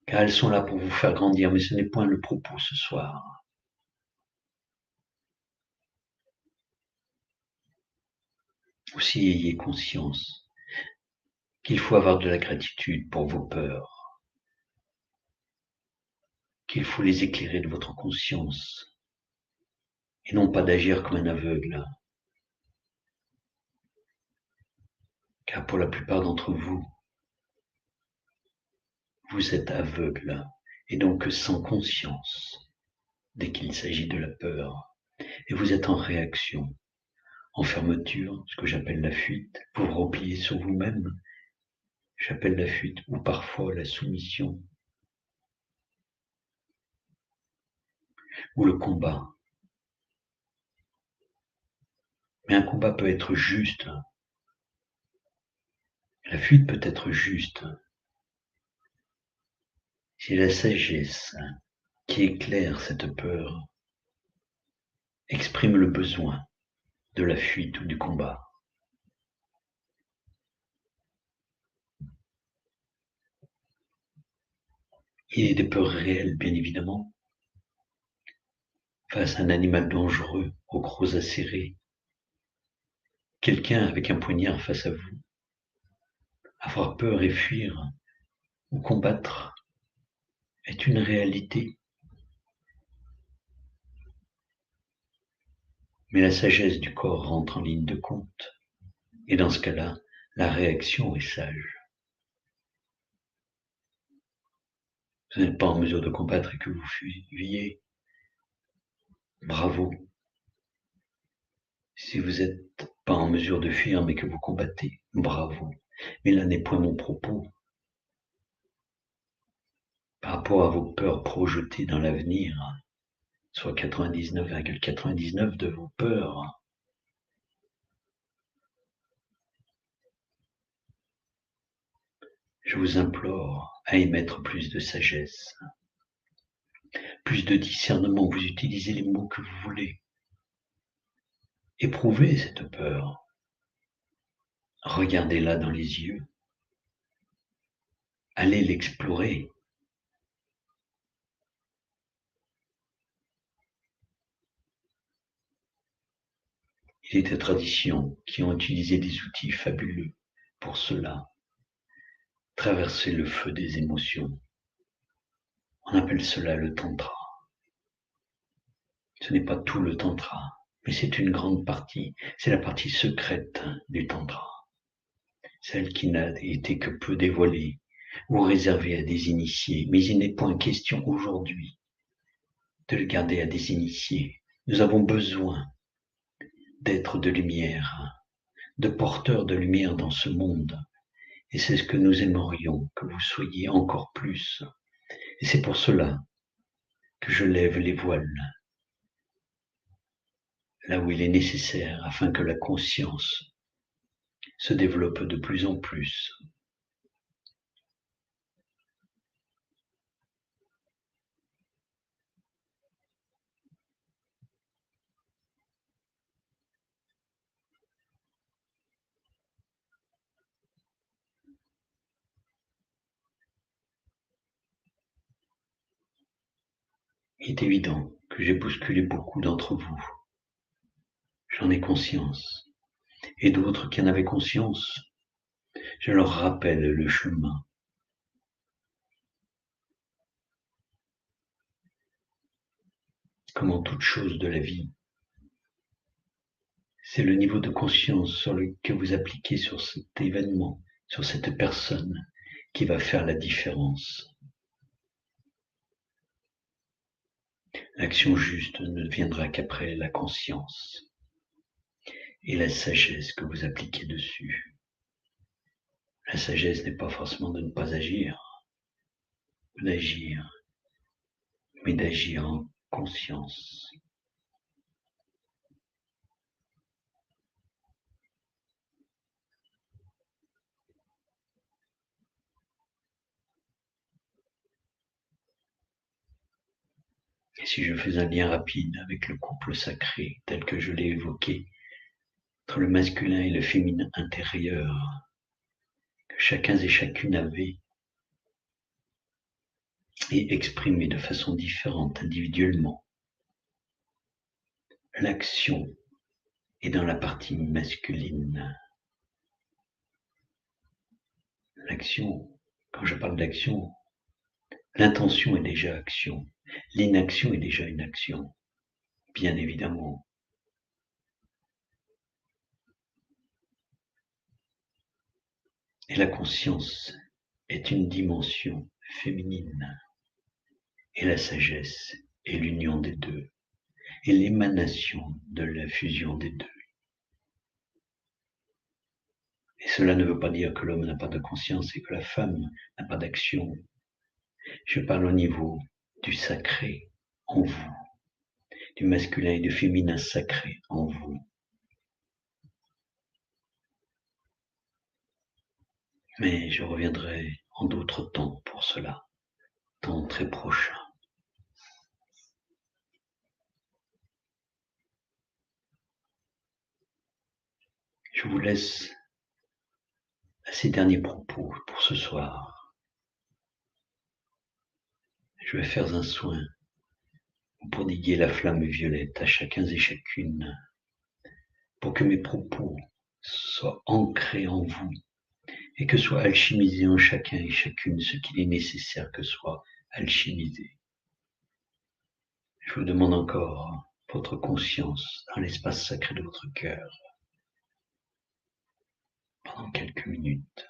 car elles sont là pour vous faire grandir, mais ce n'est point le propos ce soir. Aussi ayez conscience qu'il faut avoir de la gratitude pour vos peurs, qu'il faut les éclairer de votre conscience, et non pas d'agir comme un aveugle. Car pour la plupart d'entre vous, vous êtes aveugle, et donc sans conscience, dès qu'il s'agit de la peur, et vous êtes en réaction, en fermeture, ce que j'appelle la fuite, vous vous repliez sur vous-même, j'appelle la fuite, ou parfois la soumission, ou le combat. Mais un combat peut être juste, la fuite peut être juste, si la sagesse qui éclaire cette peur exprime le besoin de la fuite ou du combat. Il y a des peurs réelles, bien évidemment, face à un animal dangereux, aux crocs acérés, quelqu'un avec un poignard face à vous. Avoir peur et fuir, ou combattre, est une réalité. Mais la sagesse du corps rentre en ligne de compte, et dans ce cas-là, la réaction est sage. vous n'êtes pas en mesure de combattre et que vous fuyiez, bravo. Si vous n'êtes pas en mesure de fuir mais que vous combattez, bravo. Mais là n'est point mon propos. Par rapport à vos peurs projetées dans l'avenir, soit 99,99 de vos peurs, je vous implore à émettre plus de sagesse, plus de discernement. Vous utilisez les mots que vous voulez. Éprouvez cette peur. Regardez-la dans les yeux. Allez l'explorer. Il est des traditions qui ont utilisé des outils fabuleux pour cela. Traverser le feu des émotions. On appelle cela le tantra. Ce n'est pas tout le tantra, mais c'est une grande partie. C'est la partie secrète du tantra. Celle qui n'a été que peu dévoilée ou réservée à des initiés. Mais il n'est point question aujourd'hui de le garder à des initiés. Nous avons besoin d'être de lumière, de porteurs de lumière dans ce monde. Et c'est ce que nous aimerions que vous soyez encore plus. Et c'est pour cela que je lève les voiles là où il est nécessaire afin que la conscience se développe de plus en plus. Il est évident que j'ai bousculé beaucoup d'entre vous. J'en ai conscience. Et d'autres qui en avaient conscience, je leur rappelle le chemin. Comme en toute chose de la vie, c'est le niveau de conscience que vous appliquez sur cet événement, sur cette personne, qui va faire la différence. L'action juste ne viendra qu'après la conscience et la sagesse que vous appliquez dessus. La sagesse n'est pas forcément de ne pas agir, d'agir, mais d'agir en conscience. Et si je fais un lien rapide avec le couple sacré tel que je l'ai évoqué, entre le masculin et le féminin intérieur, que chacun et chacune avait, et exprimé de façon différente individuellement, l'action est dans la partie masculine. L'action, quand je parle d'action, l'intention est déjà action. L'inaction est déjà une action, bien évidemment. Et la conscience est une dimension féminine. Et la sagesse est l'union des deux, et l'émanation de la fusion des deux. Et cela ne veut pas dire que l'homme n'a pas de conscience et que la femme n'a pas d'action. Je parle au niveau du sacré en vous, du masculin et du féminin sacré en vous. Mais je reviendrai en d'autres temps pour cela, temps très prochain. Je vous laisse à ces derniers propos pour ce soir. Je vais faire un soin pour prodiguer la flamme violette à chacun et chacune, pour que mes propos soient ancrés en vous et que soit alchimisé en chacun et chacune ce qu'il est nécessaire que soit alchimisé. Je vous demande encore votre conscience dans l'espace sacré de votre cœur pendant quelques minutes.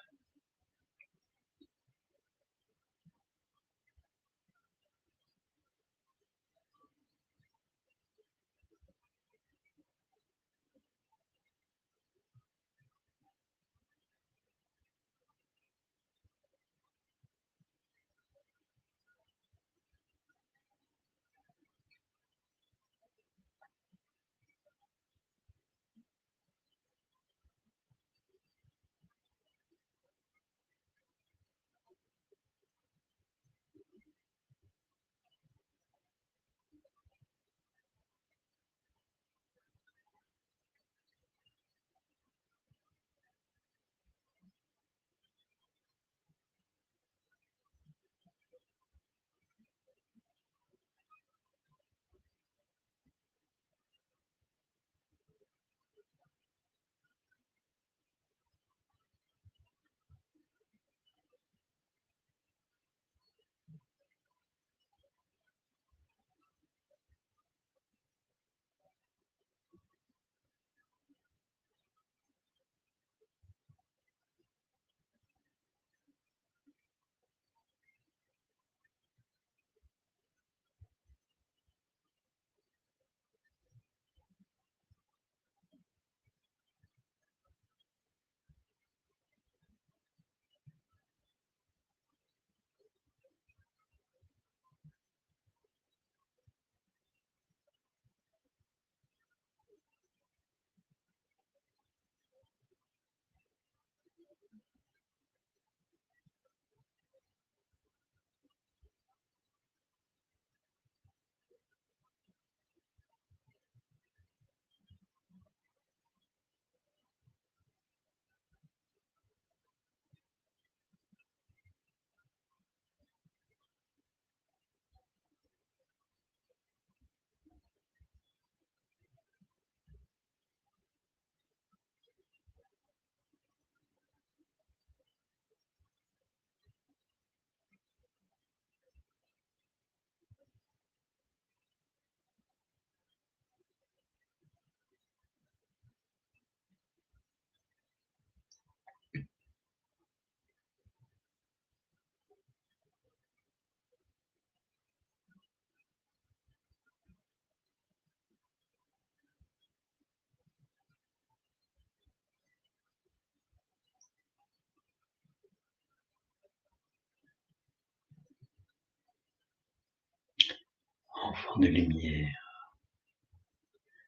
enfants de lumière,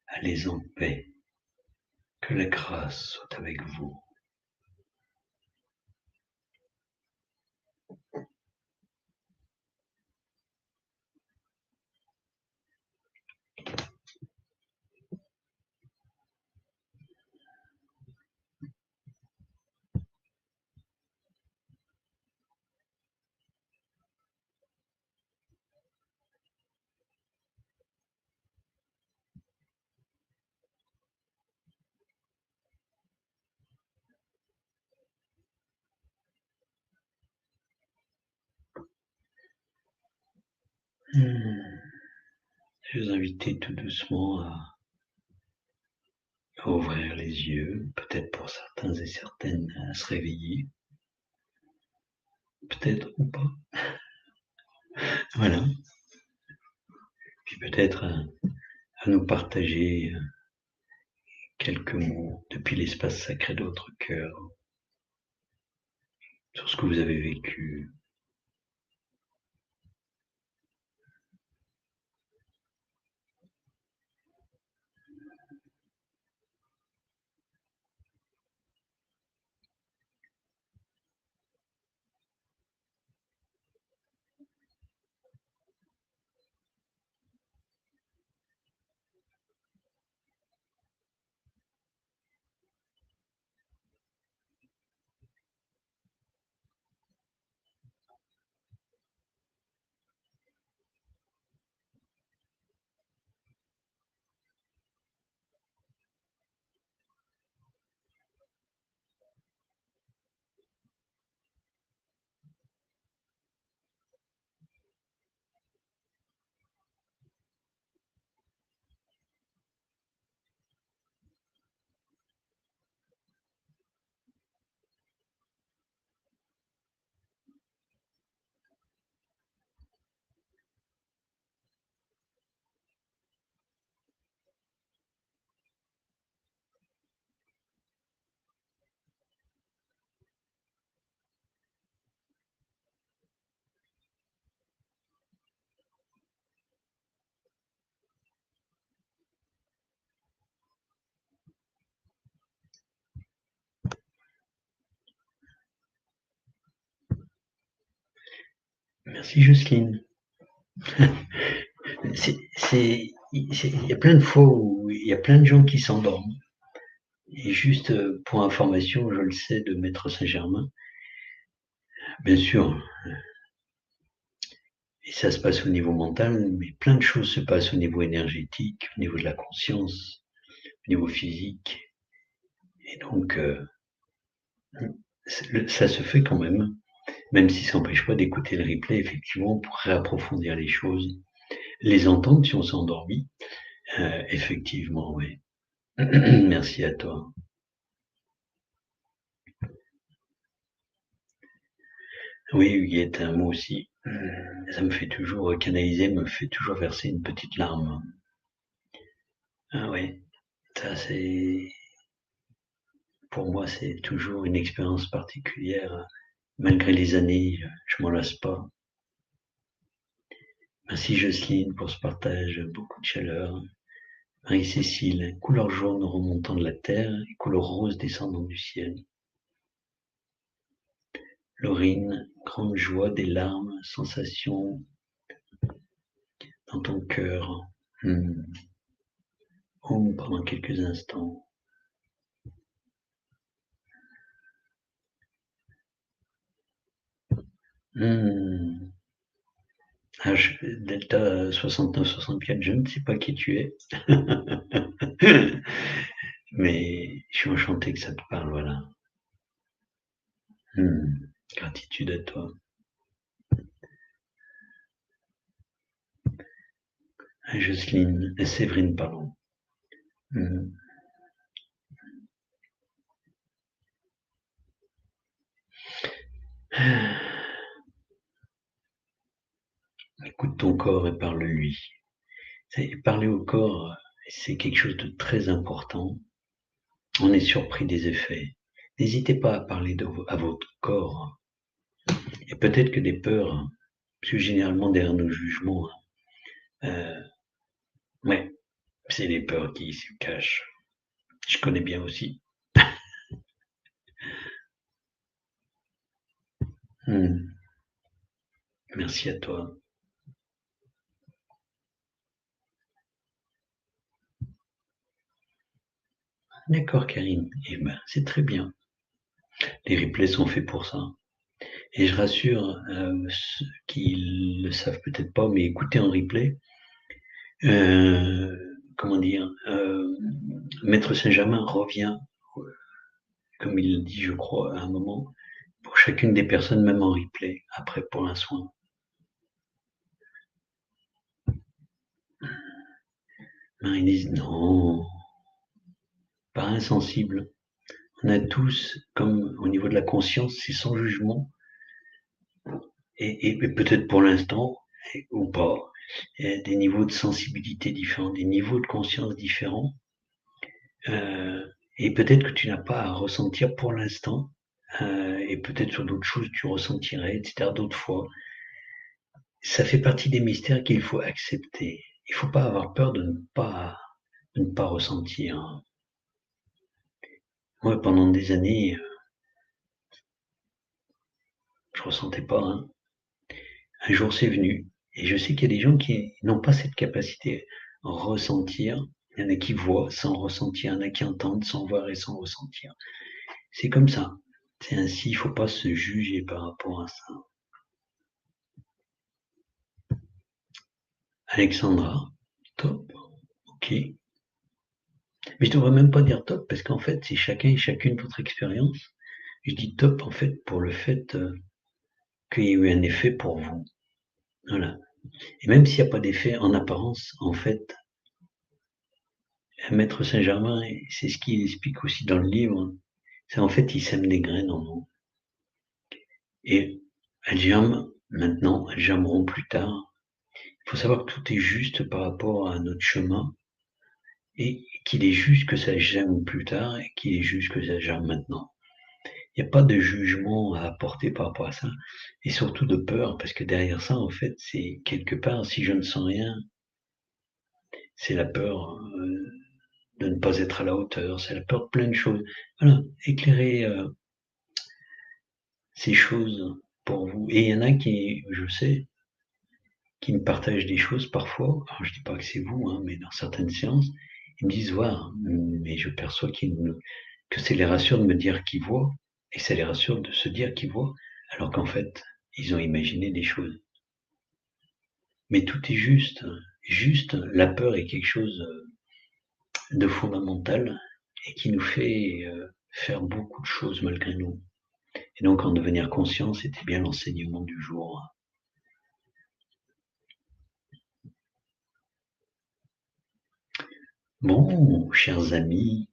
allez en paix, que la grâce soit avec vous. Je vais vous inviter tout doucement à ouvrir les yeux, peut-être pour certains et certaines à se réveiller, peut-être ou pas. Voilà. Puis peut-être à nous partager quelques mots depuis l'espace sacré de votre cœur sur ce que vous avez vécu. Merci Jocelyne. Il y a plein de fois où il y a plein de gens qui s'endorment. Et juste pour information, je le sais de Maître Saint-Germain, bien sûr, et ça se passe au niveau mental, mais plein de choses se passent au niveau énergétique, au niveau de la conscience, au niveau physique. Et donc, ça se fait quand même si ça n'empêche pas d'écouter le replay, effectivement, pour réapprofondir les choses, les entendre si on s'est endormi. Effectivement, oui. Merci à toi. Oui, Huguette, moi aussi. Ça me fait toujours canaliser, me fait toujours verser une petite larme. Ah ouais, ça c'est, pour moi, c'est toujours une expérience particulière. Malgré les années, je m'en lasse pas. Merci Jocelyne pour ce partage, beaucoup de chaleur. Marie-Cécile, couleur jaune remontant de la terre et couleur rose descendant du ciel. Laurine, grande joie, des larmes, sensation dans ton cœur. Pendant quelques instants. Delta 69-64, je ne sais pas qui tu es. Mais je suis enchanté que ça te parle, voilà. Gratitude à toi. Jocelyne, Séverine, pardon. Écoute ton corps et parle-lui. Parler au corps, c'est quelque chose de très important. On est surpris des effets. N'hésitez pas à parler à votre corps. Et peut-être que des peurs, parce que généralement derrière nos jugements, Ouais, c'est les peurs qui se cachent. Je connais bien aussi. Mmh. Merci à toi. D'accord Karine, eh ben, c'est très bien. Les replays sont faits pour ça. Et je rassure, ceux qui le savent peut-être pas, mais écoutez en replay, comment dire? Maître Saint-Germain revient, comme il le dit je crois à un moment, pour chacune des personnes, même en replay, après pour un soin. Ben, ils disent: «Non, pas insensible». On a tous, comme au niveau de la conscience, c'est sans jugement et peut-être pour l'instant ou pas, des niveaux de sensibilité différents, des niveaux de conscience différents. Et peut-être que tu n'as pas à ressentir pour l'instant, et peut-être sur d'autres choses tu ressentirais, etc., d'autres fois. Ça fait partie des mystères qu'il faut accepter. Il ne faut pas avoir peur de ne pas ressentir. Moi, pendant des années, je ressentais pas, hein. Un jour, c'est venu. Et je sais qu'il y a des gens qui n'ont pas cette capacité à ressentir. Il y en a qui voient sans ressentir, il y en a qui entendent sans voir et sans ressentir. C'est comme ça. C'est ainsi, il ne faut pas se juger par rapport à ça. Alexandra, top, ok. Mais je devrais même pas dire top parce qu'en fait, c'est chacun et chacune votre expérience. Je dis top en fait pour le fait qu'il y ait eu un effet pour vous. Voilà. Et même s'il n'y a pas d'effet en apparence, en fait, Maître Saint-Germain, c'est ce qu'il explique aussi dans le livre, c'est en fait, il sème des graines en nous. Et elles germent maintenant, elles germeront plus tard. Il faut savoir que tout est juste par rapport à notre chemin et qu'il est juste que ça germe plus tard et qu'il est juste que ça germe maintenant. Il n'y a pas de jugement à apporter par rapport à ça et surtout de peur parce que derrière ça, en fait, c'est quelque part, si je ne sens rien, c'est la peur de ne pas être à la hauteur, c'est la peur de plein de choses. Voilà, éclairer ces choses pour vous. Et il y en a qui, je sais, qui me partagent des choses parfois. Alors, je dis pas que c'est vous, hein, mais dans certaines séances, ils me disent, voilà, mais je perçois que ça les rassure de me dire qu'ils voient, et ça les rassure de se dire qu'ils voient, alors qu'en fait, ils ont imaginé des choses. Mais tout est juste. Juste, la peur est quelque chose de fondamental et qui nous fait faire beaucoup de choses malgré nous. Et donc, en devenir conscient, c'était bien l'enseignement du jour. Bon, chers amis,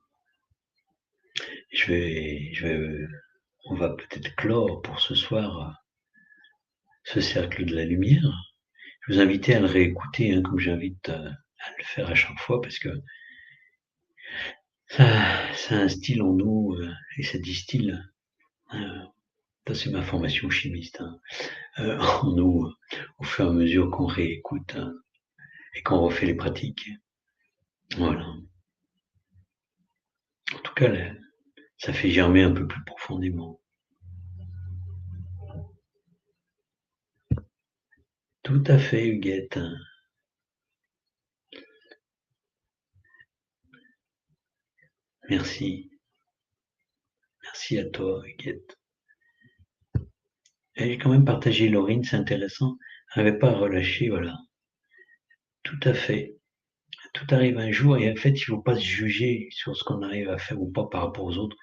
on va peut-être clore pour ce soir ce cercle de la lumière. Je vous invite à le réécouter, hein, comme j'invite à le faire à chaque fois, parce que ça instille en nous et ça distille. Ça, c'est ma formation chimiste, hein, en nous au fur et à mesure qu'on réécoute et qu'on refait les pratiques. Voilà. En tout cas, là, ça fait germer un peu plus profondément. Tout à fait, Huguette. Merci. Merci à toi, Huguette. Et j'ai quand même partagé Laurine, c'est intéressant. Elle n'avait pas relâché, voilà. Tout à fait. Tout arrive un jour et en fait, il ne faut pas se juger sur ce qu'on arrive à faire ou pas par rapport aux autres.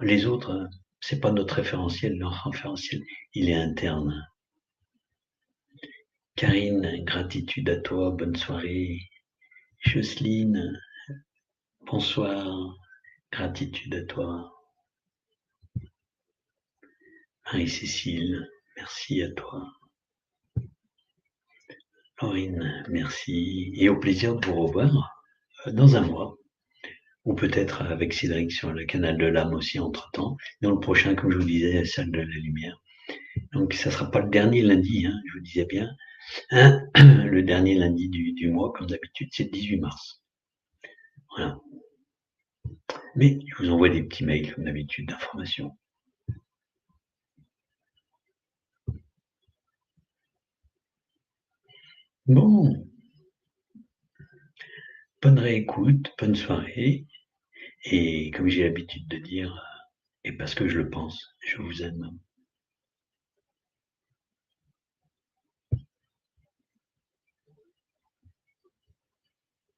Les autres, c'est pas notre référentiel. Notre référentiel, il est interne. Karine, gratitude à toi. Bonne soirée. Jocelyne, bonsoir. Gratitude à toi. Marie-Cécile, merci à toi. Laurine, merci. Et au plaisir de vous revoir dans un mois. Ou peut-être avec Cédric sur le canal de l'âme aussi entre-temps. Dans le prochain, comme je vous disais, la salle de la lumière. Donc ça ne sera pas le dernier lundi, hein, je vous disais bien. Le dernier lundi du mois, comme d'habitude, c'est le 18 mars. Voilà. Mais je vous envoie des petits mails, comme d'habitude, d'informations. Bon, bonne réécoute, bonne soirée. Et comme j'ai l'habitude de dire, et parce que je le pense, je vous aime.